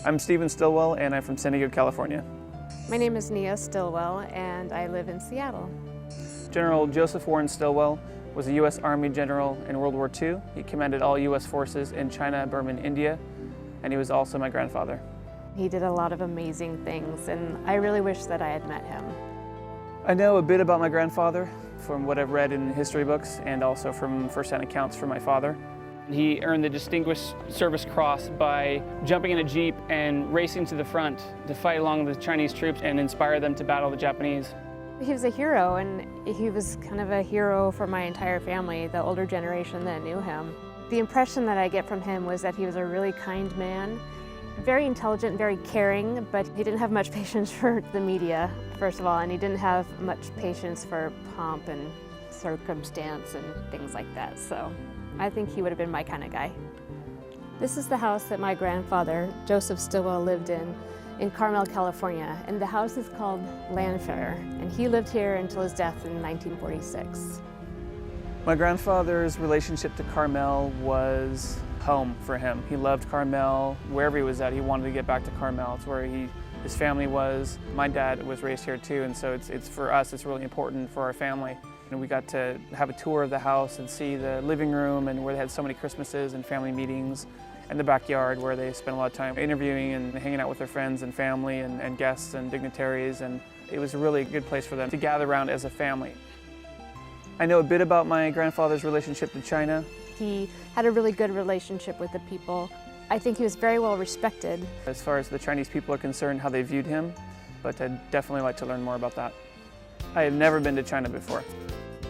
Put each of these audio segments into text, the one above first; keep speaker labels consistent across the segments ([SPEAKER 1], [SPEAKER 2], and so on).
[SPEAKER 1] I'm Stephen Stillwell, and I'm from San Diego, California.
[SPEAKER 2] My name is Nia Stillwell, and I live in Seattle.
[SPEAKER 1] General Joseph Warren Stillwell was a U.S. Army general in World War II. He commanded all U.S. forces in China, Burma, and India, and he was also my grandfather.
[SPEAKER 2] He did a lot of amazing things, and I really wish that I had met him.
[SPEAKER 1] I know a bit about my grandfather from what I've read in history books and also from first-hand accounts from my father. He earned the Distinguished Service Cross by jumping in a Jeep and racing to the front to fight along with the Chinese troops and inspire them to battle the Japanese.
[SPEAKER 2] He was a hero, and he was kind of a hero for my entire family, the older generation that knew him. The impression that I get from him was that he was a really kind man, very intelligent, very caring, but he didn't have much patience for the media, first of all, and he didn't have much patience for pomp and circumstance and things like that, so I think he would have been my kind of guy. This is the house that my grandfather, Joseph Stillwell, lived in Carmel, California, and the house is called Landfair, and he lived here until his death in 1946.
[SPEAKER 1] My grandfather's relationship to Carmel was home for him. He loved Carmel. Wherever he was at, he wanted to get back to Carmel. It's where his family was. My dad was raised here too, and so it's for us, it's really important for our family. And we got to have a tour of the house and see the living room and where they had so many Christmases and family meetings, and the backyard where they spent a lot of time interviewing and hanging out with their friends and family and guests and dignitaries, and it was a really good place for them to gather around as a family. I know a bit about my grandfather's relationship to China.
[SPEAKER 2] He had a really good relationship with the people. I think he was very well respected.
[SPEAKER 1] As far as the Chinese people are concerned, how they viewed him, but I'd definitely like to learn more about that. I have never been to China before.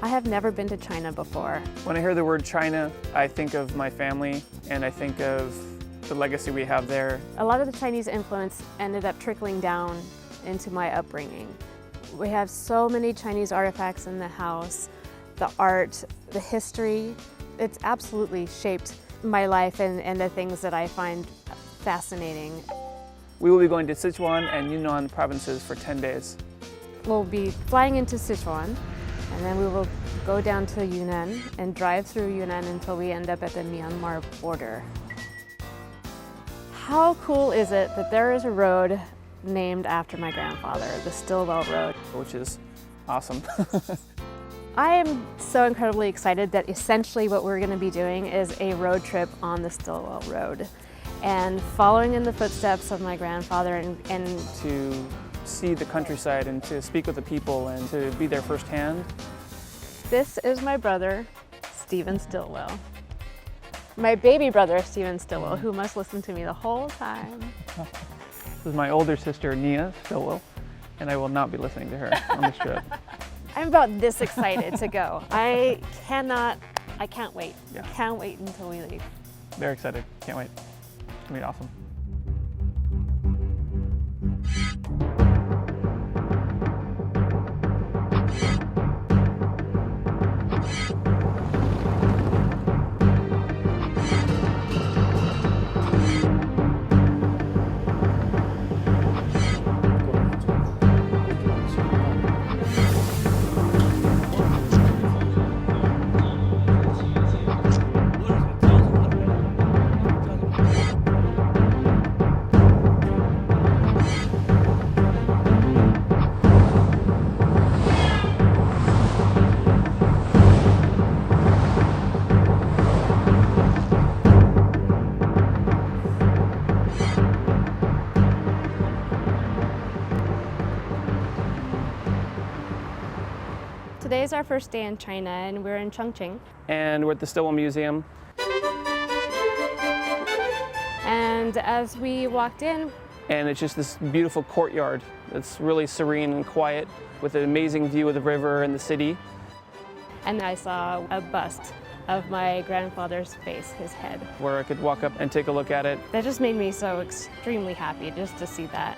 [SPEAKER 2] I have never been to China before.
[SPEAKER 1] When I hear the word China, I think of my family and I think of the legacy we have there.
[SPEAKER 2] A lot of the Chinese influence ended up trickling down into my upbringing. We have so many Chinese artifacts in the house, the art, the history. It's absolutely shaped my life and the things that I find fascinating.
[SPEAKER 1] We will be going to Sichuan and Yunnan provinces for 10 days.
[SPEAKER 2] We'll be flying into Sichuan, and then we will go down to Yunnan and drive through Yunnan until we end up at the Myanmar border. How cool is it that there is a road named after my grandfather, the Stillwell Road?
[SPEAKER 1] Which is awesome.
[SPEAKER 2] I am so incredibly excited that essentially what we're going to be doing is a road trip on the Stillwell Road and following in the footsteps of my grandfather and
[SPEAKER 1] to see the countryside and to speak with the people and to be there firsthand.
[SPEAKER 2] This is my brother, Stephen Stillwell. My baby brother, Stephen Stillwell, who must listen to me the whole time.
[SPEAKER 1] This is my older sister, Nia Stillwell, and I will not be listening to her on this trip.
[SPEAKER 2] I'm about this excited to go. I can't wait.
[SPEAKER 1] Yeah.
[SPEAKER 2] Can't wait until we leave.
[SPEAKER 1] Very excited, can't wait. It's gonna be awesome.
[SPEAKER 2] Today's our first day in China, and we're in Chongqing.
[SPEAKER 1] And we're at the Stillwell Museum.
[SPEAKER 2] And as we walked in,
[SPEAKER 1] And it's just this beautiful courtyard that's really serene and quiet with an amazing view of the river and the city.
[SPEAKER 2] and I saw a bust of my grandfather's face, his head.
[SPEAKER 1] Where I could walk up and take a look at it.
[SPEAKER 2] That just made me so extremely happy just to see that.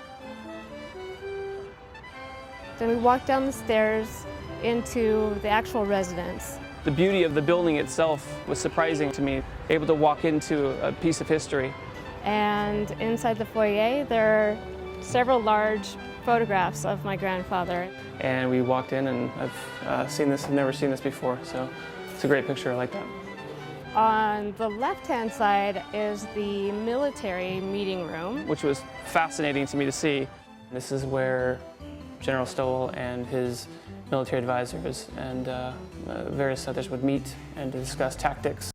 [SPEAKER 2] Then we walked down the stairs into the actual residence.
[SPEAKER 1] The beauty of the building itself was surprising to me, able to walk into a piece of history.
[SPEAKER 2] And inside the foyer, there are several large photographs of my grandfather.
[SPEAKER 1] And we walked in and I've seen this, I've never seen this before, so it's a great picture, I like that.
[SPEAKER 2] On the left-hand side is the military meeting room.
[SPEAKER 1] which was fascinating to me to see. This is where General Stowell and his military advisors and various others would meet and discuss tactics.